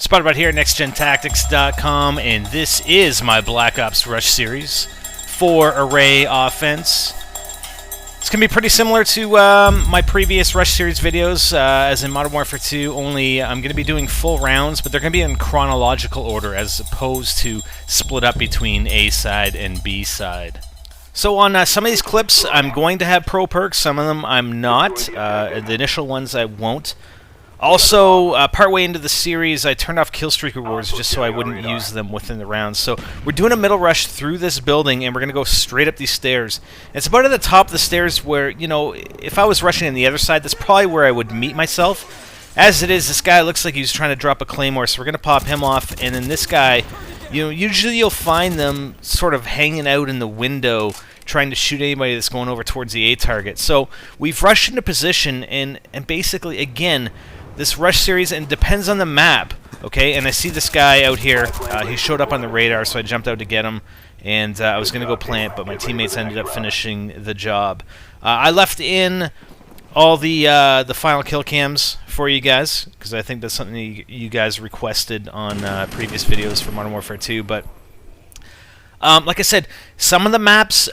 Spotted right here at NextGenTactics.com, and this is my Black Ops Rush series for Array Offense. It's going to be pretty similar to my previous Rush series videos, as in Modern Warfare 2, only I'm going to be doing full rounds, but they're going to be in chronological order as opposed to split up between A side and B side. So on some of these clips, I'm going to have pro perks, some of them I'm not. The initial ones I won't. Also, partway into the series, I turned off killstreak rewards just so I wouldn't use them within the rounds. So we're doing a middle rush through this building, and we're going to go straight up these stairs. It's about at the top of the stairs where, you know, if I was rushing on the other side, that's probably where I would meet myself. As it is, this guy looks like he's trying to drop a claymore, so we're going to pop him off. And then this guy, you know, usually you'll find them sort of hanging out in the window, trying to shoot anybody that's going over towards the A target. So we've rushed into position, and basically, again, this rush series, and depends on the map, okay? And I see this guy out here. He showed up on the radar, so I jumped out to get him, and I was going to go plant, but my teammates ended up finishing the job. I left in all the final kill cams for you guys, because I think that's something you guys requested on previous videos for Modern Warfare 2, but like I said, some of the maps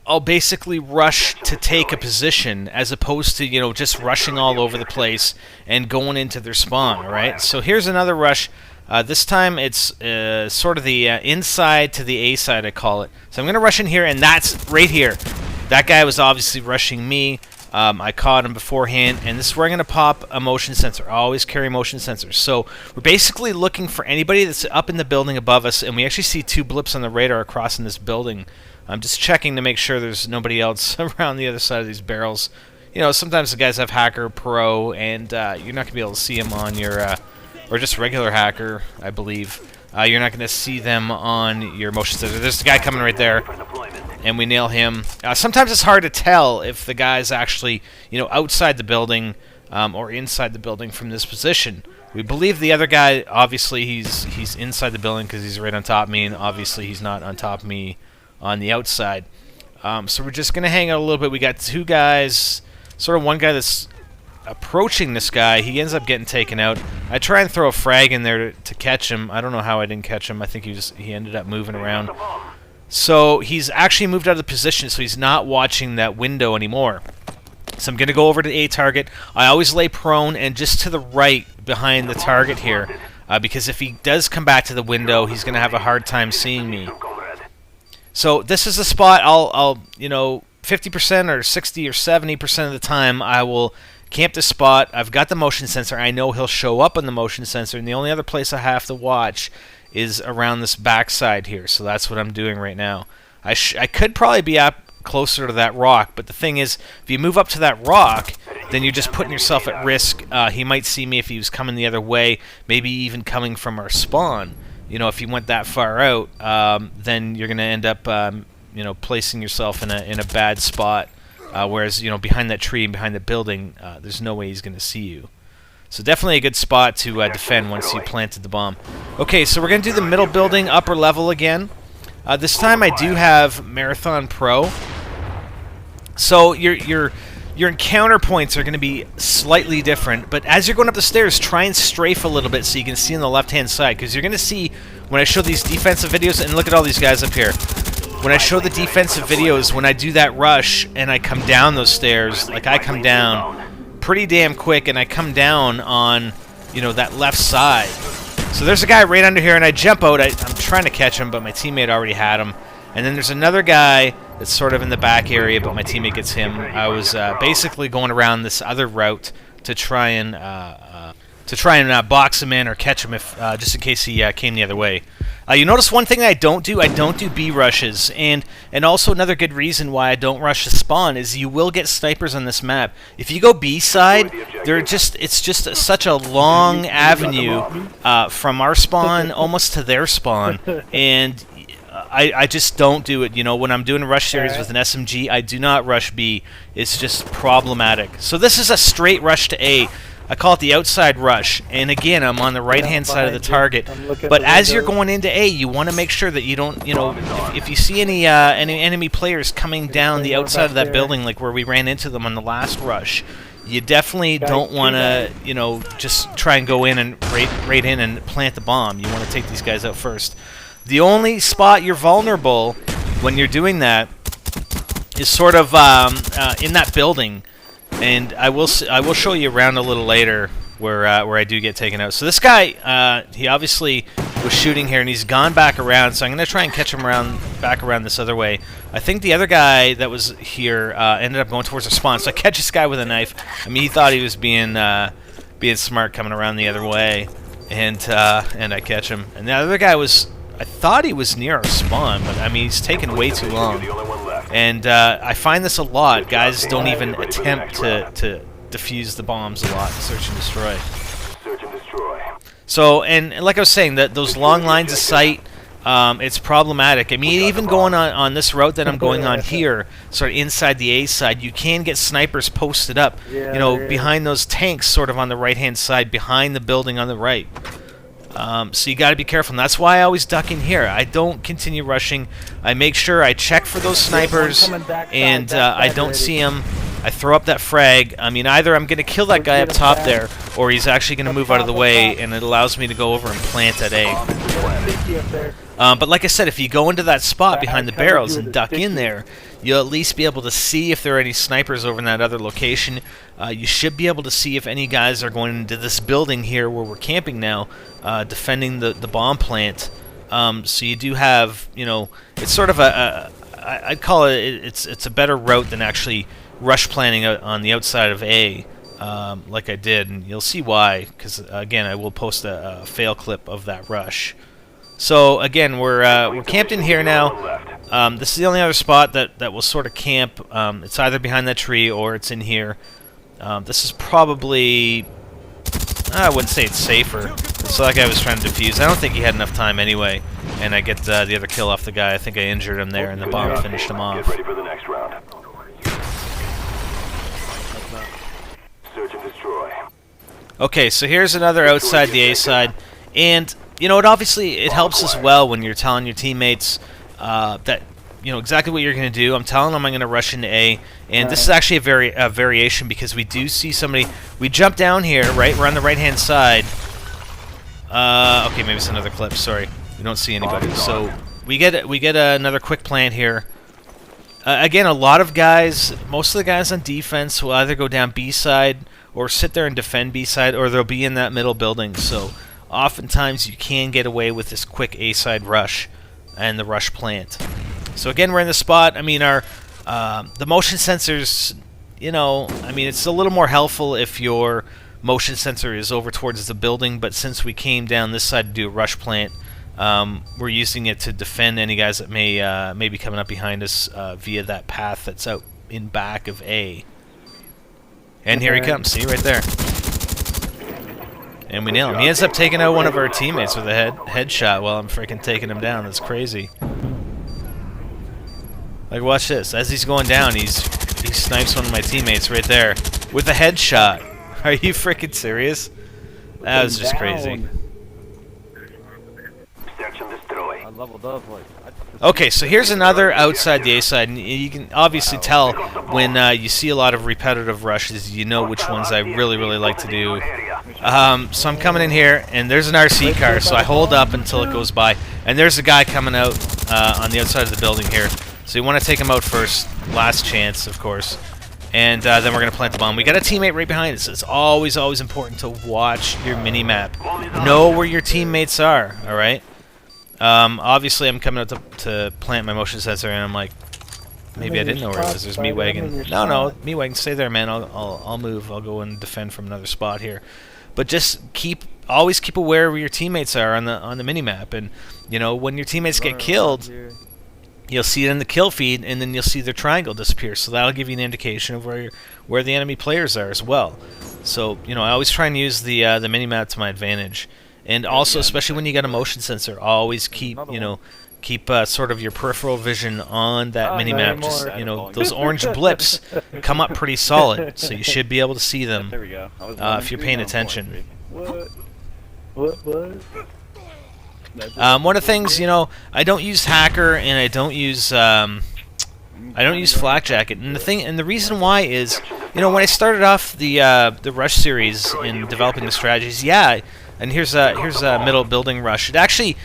I'll basically rush to take a position as opposed to, you know, just rushing all over the place and going into their spawn, alright? So here's another rush. This time it's sort of the inside to the A side, I call it. So I'm going to rush in here, and that's right here. That guy was obviously rushing me. I caught him beforehand, and this is where I'm going to pop a motion sensor. I always carry motion sensors. So we're basically looking for anybody that's up in the building above us, and we actually see two blips on the radar across in this building. I'm just checking to make sure there's nobody else around the other side of these barrels. You know, sometimes the guys have Hacker, Pro, and you're not going to be able to see them on your, or just regular Hacker, I believe. You're not going to see them on your motion sensor. There's the guy coming right there, and we nail him. Sometimes it's hard to tell if the guy's actually, you know, outside the building or inside the building from this position. We believe the other guy, obviously, he's inside the building because he's right on top of me, and obviously he's not on top of me on the outside. So we're just going to hang out a little bit. We got two guys, sort of one guy that's approaching this guy. He ends up getting taken out. I try and throw a frag in there to catch him. I don't know how I didn't catch him. I think he ended up moving around. So he's actually moved out of the position, so he's not watching that window anymore. So I'm going to go over to the A target. I always lay prone and just to the right behind the target here, because if he does come back to the window, he's going to have a hard time seeing me. So this is the spot I'll you know, 50% or 60 or 70% of the time I will camp this spot. I've got the motion sensor. I know he'll show up on the motion sensor, and the only other place I have to watch is around this backside here. So that's what I'm doing right now. I could probably be up closer to that rock, but the thing is, if you move up to that rock, then you're just putting yourself at risk. He might see me if he was coming the other way, maybe even coming from our spawn. You know, if you went that far out, then you're going to end up, you know, placing yourself in a bad spot. Whereas, you know, behind that tree and behind the building, there's no way he's going to see you. So definitely a good spot to defend once you planted the bomb. Okay, so we're going to do the middle building, upper level again. This time I do have Marathon Pro. So your encounter points are going to be slightly different, but as you're going up the stairs, try and strafe a little bit so you can see on the left-hand side, because you're going to see when I show these defensive videos, and look at all these guys up here. When I show the defensive videos, when I do that rush and I come down those stairs, like I come down pretty damn quick, and I come down on, you know, that left side. So there's a guy right under here, and I jump out. I'm trying to catch him, but my teammate already had him. And then there's another guy that's sort of in the back area, but my teammate gets him. I was basically going around this other route to try and box him in or catch him if just in case he came the other way. You notice one thing I don't do B rushes, and also another good reason why I don't rush the spawn is you will get snipers on this map. If you go B side, it's just such a long avenue from our spawn almost to their spawn, and I just don't do it. You know, when I'm doing a rush series with an SMG, I do not rush B. It's just problematic. So this is a straight rush to A. I call it the outside rush, and again, I'm on the right-hand side of the target. But as you're going into A, you want to make sure that you don't, you know, if you see any enemy players coming down the outside of that building, like where we ran into them on the last rush, you definitely don't want to, you know, just try and go in and raid in and plant the bomb. You want to take these guys out first. The only spot you're vulnerable when you're doing that is sort of in that building, and I will show you around a little later where I do get taken out. So this guy, he obviously was shooting here, and he's gone back around. So I'm gonna try and catch him back around this other way. I think the other guy that was here ended up going towards the spawn. So I catch this guy with a knife. I mean, he thought he was being smart, coming around the other way, and I catch him. And the other guy was, I thought he was near our spawn, but I mean, he's taken way too long. And I find this a lot. Guys don't even attempt to defuse the bombs a lot. Search and destroy. So, and like I was saying, those long lines of sight, it's problematic. I mean, even going on this route that I'm going on here, sort of inside the A side, you can get snipers posted up, you know, behind those tanks, sort of on the right-hand side, behind the building on the right. So you got to be careful. And that's why I always duck in here. I don't continue rushing. I make sure I check for those snipers, and I don't see them. I throw up that frag. I mean, either I'm going to kill that guy up top there, or he's actually going to move out of the way, and it allows me to go over and plant at A. But like I said, if you go into that spot behind the barrels and duck in there, you'll at least be able to see if there are any snipers over in that other location. You should be able to see if any guys are going into this building here where we're camping now, defending the bomb plant. So you do have, you know, it's sort of I'd call it's a better route than actually rush planning on the outside of A, like I did, and you'll see why, because again, I will post a fail clip of that rush. So again, we're camped in here now. This is the only other spot that will sort of camp. It's either behind that tree or it's in here. This is probably, I wouldn't say it's safer. It's like I was trying to defuse. I don't think he had enough time anyway, and I get the other kill off the guy. I think I injured him there, and the bomb finished him off. Get ready for the next round. Search and destroy. Okay, so here's another outside the A side, and you know, it helps as well when you're telling your teammates that you know exactly what you're going to do. I'm telling them I'm going to rush into A, and this is actually a variation because we do see somebody. We jump down here, right? We're on the right-hand side. Okay, maybe it's another clip. Sorry, we don't see anybody. So we get another quick plant here. Again, a lot of guys, most of the guys on defense will either go down B side or sit there and defend B side, or they'll be in that middle building. So oftentimes you can get away with this quick A side rush and the rush plant. So again, we're in the spot. I mean, our the motion sensors, you know, I mean, it's a little more helpful if your motion sensor is over towards the building, but since we came down this side to do a rush plant, we're using it to defend any guys that may be coming up behind us via that path that's out in back of A. And here he comes, see, right there. And we nail him. He ends up taking out one of our teammates with a headshot while I'm freaking taking him down. That's crazy. Like, watch this. As he's going down, he snipes one of my teammates right there with a headshot. Are you freaking serious? That was just crazy. Search and destroy. I leveled up like. Okay, so here's another outside the A side, and you can obviously tell when you see a lot of repetitive rushes, you know which ones I really like to do. So I'm coming in here, and there's an RC car, so I hold up until it goes by, and there's a guy coming out on the outside of the building here. So you want to take him out first, last chance, of course, and then we're going to plant the bomb. We got a teammate right behind us. It's always important to watch your mini-map. Know where your teammates are, alright? Obviously I'm coming out to plant my motion sensor, and I'm like, maybe I didn't know where it was. There's me wagon. No, me wagon, stay there, man. I'll move. I'll go and defend from another spot here. But just always keep aware where your teammates are on the minimap, and you know when your teammates get killed, you'll see it in the kill feed, and then you'll see their triangle disappear. So that'll give you an indication of where the enemy players are as well. So you know I always try and use the minimap to my advantage. And also, especially when you got a motion sensor, always keep sort of your peripheral vision on that minimap. Just those orange blips come up pretty solid, so you should be able to see them if you're paying attention. What? One of the things, I don't use hacker and I don't use flak jacket, and the reason why is You know, when I started off the Rush series in developing the strategies, yeah, and here's a middle building rush. It actually,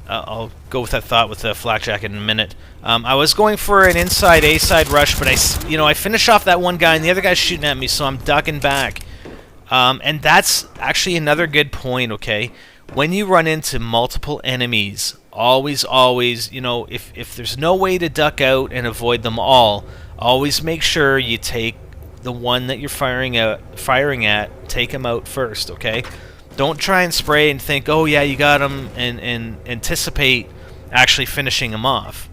I'll go with that thought with the flak jacket in a minute. I was going for an inside A-side rush, but I finish off that one guy, and the other guy's shooting at me, so I'm ducking back. And that's actually another good point, okay? When you run into multiple enemies, always, you know, if there's no way to duck out and avoid them all, always make sure you take the one that you're firing at, take him out first, okay? Don't try and spray and think, oh yeah, you got him, and anticipate actually finishing him off.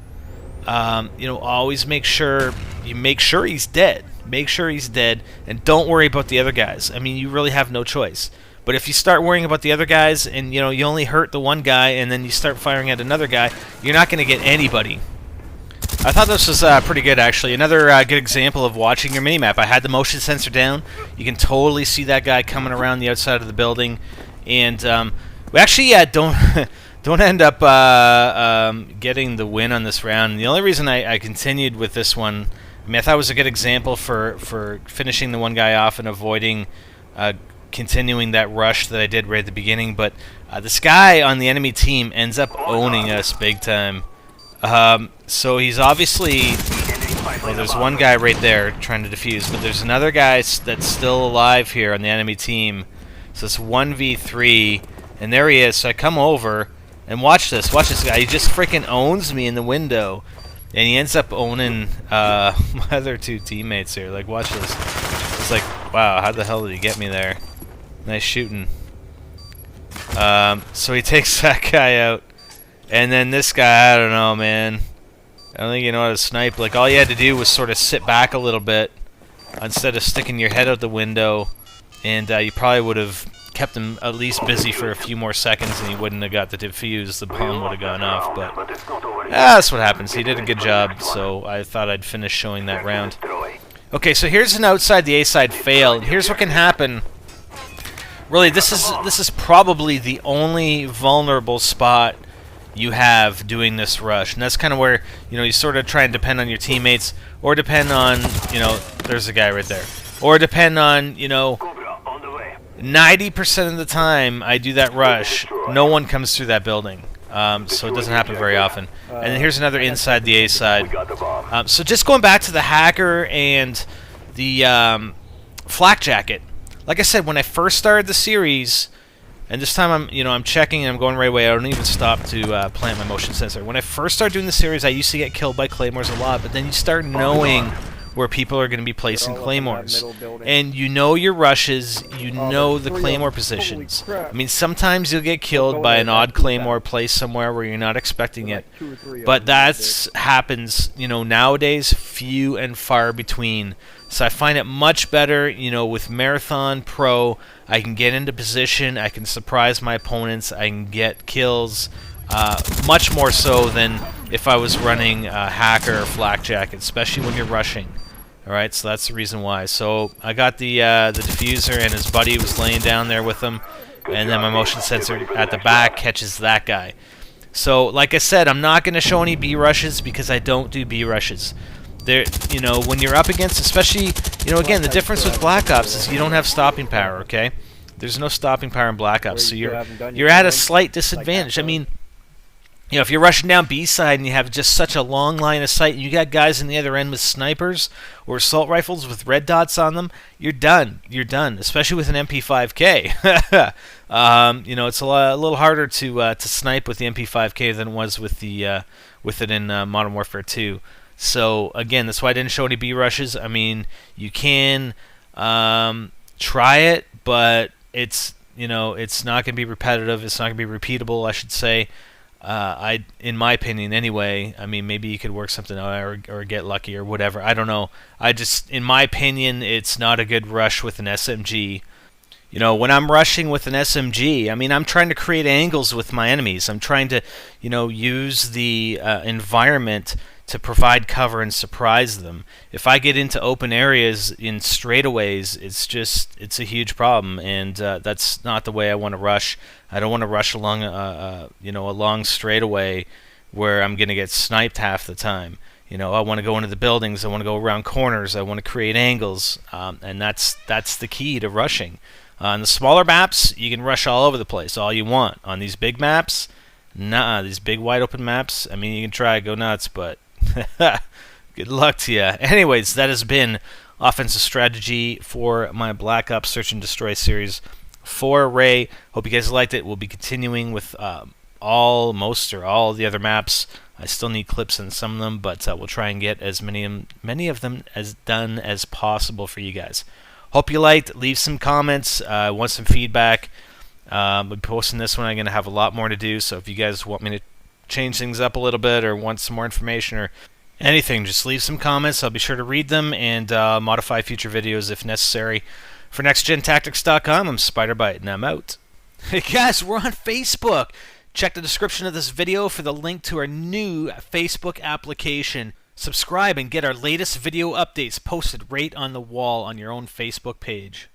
You know, always make sure he's dead. Make sure he's dead, and don't worry about the other guys. I mean, you really have no choice. But if you start worrying about the other guys, and you know you only hurt the one guy, and then you start firing at another guy, you're not going to get anybody. I thought this was pretty good, actually. Another good example of watching your minimap. I had the motion sensor down. You can totally see that guy coming around the outside of the building, and we actually don't don't end up getting the win on this round. And the only reason I continued with this one, I mean, I thought it was a good example for finishing the one guy off and avoiding continuing that rush that I did right at the beginning. But this guy on the enemy team ends up owning us big time. So he's obviously... Well, there's one guy right there trying to defuse, but there's another guy that's still alive here on the enemy team. So it's 1v3, and there he is. So I come over, and watch this guy. He just freaking owns me in the window. And he ends up owning my other two teammates here. Like, watch this. It's like, wow, how the hell did he get me there? Nice shooting. So he takes that guy out. And then this guy, I don't know, man. I don't think you know how to snipe. Like, all you had to do was sort of sit back a little bit instead of sticking your head out the window. And you probably would have kept him at least busy for a few more seconds, and he wouldn't have got the defuse. The bomb would have gone off. But that's what happens. He did a good job, so I thought I'd finish showing that round. Okay, so here's an outside the A-side fail. And here's what can happen. Really, this is probably the only vulnerable spot you have doing this rush, and that's kind of where, you know, you sort of try and depend on your teammates, or depend on, you know, there's a guy right there, or depend on, you know, 90% of the time I do that rush, no one comes through that building, so it doesn't happen very often. And then here's another inside the A side. So just going back to the hacker and the flak jacket, like I said, when I first started the series. And this time I'm checking and I'm going right away. I don't even stop to plant my motion sensor. When I first started doing the series, I used to get killed by claymores a lot, but then you start knowing where people are going to be placing claymores. And you know your rushes, you know the claymore positions. I mean, sometimes you'll get killed by an odd claymore placed somewhere where you're not expecting it. But that happens, you know, nowadays, few and far between. So I find it much better, you know, with Marathon Pro, I can get into position, I can surprise my opponents, I can get kills, much more so than if I was running Hacker or Flak Jacket, especially when you're rushing. Alright, so that's the reason why. So I got the diffuser, and his buddy was laying down there with him, and then my motion sensor at the back catches that guy. So, like I said, I'm not going to show any B rushes because I don't do B rushes. There, you know, when you're up against, especially, you know, again, the difference with Black Ops is you don't have stopping power, okay? There's no stopping power in Black Ops, so you're at a slight disadvantage. I mean, you know, if you're rushing down B side and you have just such a long line of sight, and you got guys in the other end with snipers or assault rifles with red dots on them, you're done. You're done, especially with an MP5K. You know, it's a little harder to snipe with the MP5K than it was with it in Modern Warfare 2. So again, that's why I didn't show any B rushes. I mean, you can try it, but it's, you know, it's not going to be repetitive. It's not going to be repeatable, I should say. In my opinion, anyway. I mean, maybe you could work something out or get lucky or whatever. I don't know. In my opinion, it's not a good rush with an SMG. You know, when I'm rushing with an SMG, I mean, I'm trying to create angles with my enemies. I'm trying to, you know, use the environment to provide cover and surprise them. If I get into open areas in straightaways, it's a huge problem, and that's not the way I want to rush. I don't want to rush along a long straightaway where I'm going to get sniped half the time. You know, I want to go into the buildings, I want to go around corners, I want to create angles, and that's the key to rushing. On the smaller maps, you can rush all over the place, all you want. On these big maps, nah, these big wide open maps, I mean, you can try, go nuts, but good luck to you. Anyways, that has been offensive strategy for my Black Ops Search and Destroy series for Array. Hope you guys liked it. We'll be continuing with most or all the other maps. I still need clips in some of them, but we'll try and get as many of them as done as possible for you guys. Hope you liked. Leave some comments. Want some feedback. I'll be posting this one. I'm going to have a lot more to do, so if you guys want me to change things up a little bit or want some more information or anything, just leave some comments. I'll be sure to read them and modify future videos if necessary. For NextGenTactics.com, I'm SpiderBite, and I'm out. Hey guys, we're on Facebook. Check the description of this video for the link to our new Facebook application. Subscribe and get our latest video updates posted right on the wall on your own Facebook page.